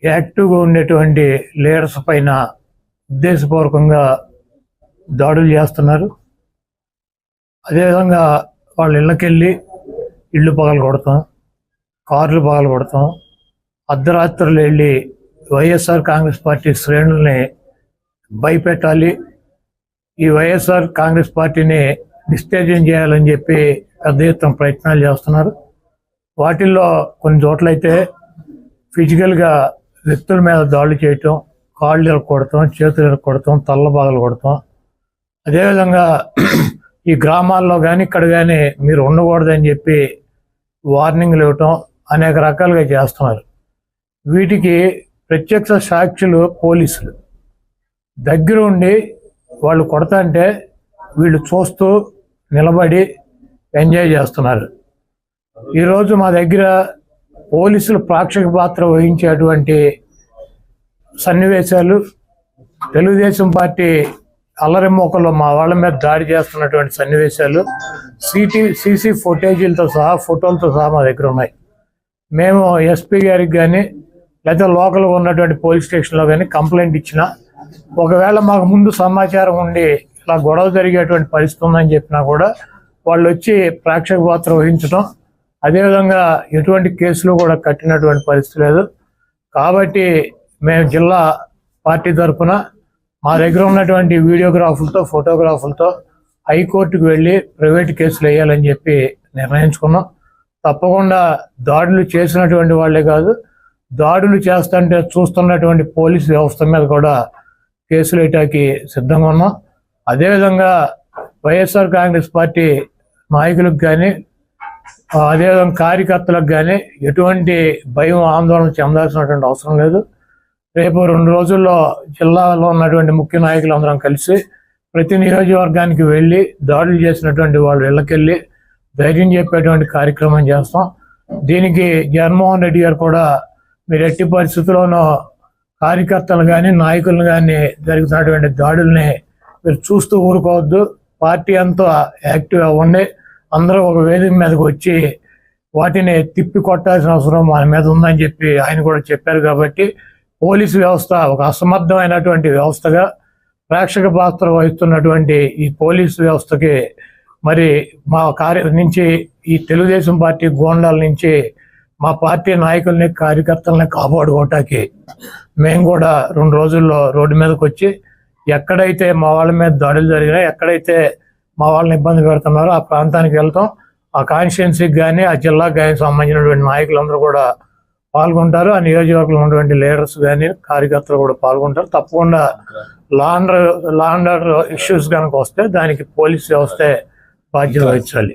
యాక్టివ్గా ఉండేటువంటి లీడర్స్ పైన ఉద్దేశపూర్వకంగా దాడులు చేస్తున్నారు. అదేవిధంగా వాళ్ళ ఇళ్ళకెళ్ళి ఇళ్ళు పగలు కొడతాం, కార్లు పగలు కొడతాం, అర్ధరాత్రులు వెళ్ళి వైఎస్ఆర్ కాంగ్రెస్ పార్టీ శ్రేణుల్ని భయపెట్టాలి, ఈ వైఎస్ఆర్ కాంగ్రెస్ పార్టీని డిస్టేజన్ చేయాలని చెప్పి పెద్ద ఎత్తున ప్రయత్నాలు చేస్తున్నారు. వాటిల్లో కొన్ని చోట్లయితే ఫిజికల్గా వ్యక్తుల మీద దాడులు చేయటం, కాళ్ళు ఇరక్కొడతాం, చేతులు ఇరక్కొడతాం, తల్ల బాగలు కొడతాం. అదేవిధంగా ఈ గ్రామాల్లో కానీ ఇక్కడ కానీ మీరు ఉండకూడదని చెప్పి వార్నింగ్లు ఇవ్వటం అనేక రకాలుగా చేస్తున్నారు. వీటికి ప్రత్యక్ష సాక్షులు పోలీసులు దగ్గర ఉండి వాళ్ళు కొడతాంటే వీళ్ళు చూస్తూ నిలబడి ఎంజాయ్ చేస్తున్నారు. ఈరోజు మా దగ్గర పోలీసులు ప్రేక్షక పాత్ర వహించేటువంటి సన్నివేశాలు, తెలుగుదేశం పార్టీ అల్లరి మోకల్లో మా వాళ్ళ మీద దాడి చేస్తున్నటువంటి సన్నివేశాలు సీసీ ఫుటేజీలతో సహా, ఫోటోలతో సహా మా దగ్గర ఉన్నాయి. మేము ఎస్పీ గారికి కానీ లేదా లోకల్గా ఉన్నటువంటి పోలీస్ స్టేషన్లో కానీ కంప్లైంట్ ఇచ్చినా, ఒకవేళ మాకు ముందు సమాచారం ఉండి ఇలా గొడవ జరిగేటువంటి పరిస్థితి ఉందని చెప్పినా కూడా వాళ్ళు వచ్చి ప్రేక్షక పాత్ర వహించడం, అదేవిధంగా ఎటువంటి కేసులు కూడా కట్టినటువంటి పరిస్థితి లేదు. కాబట్టి మేము జిల్లా పార్టీ తరఫున మా దగ్గర ఉన్నటువంటి వీడియోగ్రాఫులతో, ఫోటోగ్రాఫులతో హైకోర్టుకు వెళ్ళి ప్రైవేట్ కేసులు వేయాలని చెప్పి నిర్ణయించుకున్నాం. తప్పకుండా దాడులు చేసినటువంటి వాళ్ళే కాదు, దాడులు చేస్తుంటే చూస్తున్నటువంటి పోలీసు వ్యవస్థ మీద కూడా కేసులు వేయటానికి సిద్ధంగా ఉన్నాం. అదేవిధంగా వైఎస్ఆర్ కాంగ్రెస్ పార్టీ నాయకులకు కానీ, అదేవిధంగా కార్యకర్తలకు కానీ ఎటువంటి భయం, ఆందోళన చెందాల్సినటువంటి అవసరం లేదు. రేపు 2 రోజుల్లో జిల్లాలో ఉన్నటువంటి ముఖ్య నాయకులందరం కలిసి ప్రతి నియోజకవర్గానికి వెళ్ళి దాడులు చేసినటువంటి వాళ్ళు ఇళ్ళకెళ్ళి ధైర్యం చెప్పేటువంటి కార్యక్రమం చేస్తాం. దీనికి జగన్మోహన్ రెడ్డి గారు కూడా మీరు ఎట్టి పరిస్థితుల్లోనూ కార్యకర్తలు కానీ, నాయకులను కానీ జరుగుతున్నటువంటి దాడుల్ని మీరు చూస్తూ ఊరుకోవద్దు, పార్టీ అంతా యాక్టివ్ అవ్వండి, అందరూ ఒక వేదిక మీదకి వచ్చి వాటిని తిప్పి కొట్టాల్సిన అవసరం మన మీద ఉందని చెప్పి ఆయన కూడా చెప్పారు. కాబట్టి పోలీసు వ్యవస్థ ఒక అసమర్థమైనటువంటి వ్యవస్థగా ప్రేక్షక పాత్ర వహిస్తున్నటువంటి ఈ పోలీసు వ్యవస్థకి మరి మా నుంచి ఈ తెలుగుదేశం పార్టీ గోండాల నుంచి మా పార్టీ నాయకుల్ని, కార్యకర్తల్ని కాపాడుకోవటానికి మేము కూడా 2 రోజుల్లో రోడ్డు మీదకి వచ్చి ఎక్కడైతే మా వాళ్ళ మీద దాడులు జరిగినా, ఎక్కడైతే మా వాళ్ళని ఇబ్బంది పెడుతున్నారో ఆ ప్రాంతానికి వెళ్తాం. ఆ కాన్స్టిట్యున్సీకి కానీ, ఆ జిల్లాకు కానీ సంబంధించినటువంటి నాయకులందరూ కూడా పాల్గొంటారు. ఆ నియోజకవర్గంలో ఉన్నటువంటి లీడర్స్ కానీ, కార్యకర్తలు కూడా పాల్గొంటారు. తప్పకుండా లా అండ్ ఆర్డర్ ఇష్యూస్ కనుక వస్తే దానికి పోలీస్ వ్యవస్థే బాధ్యత వహించాలి.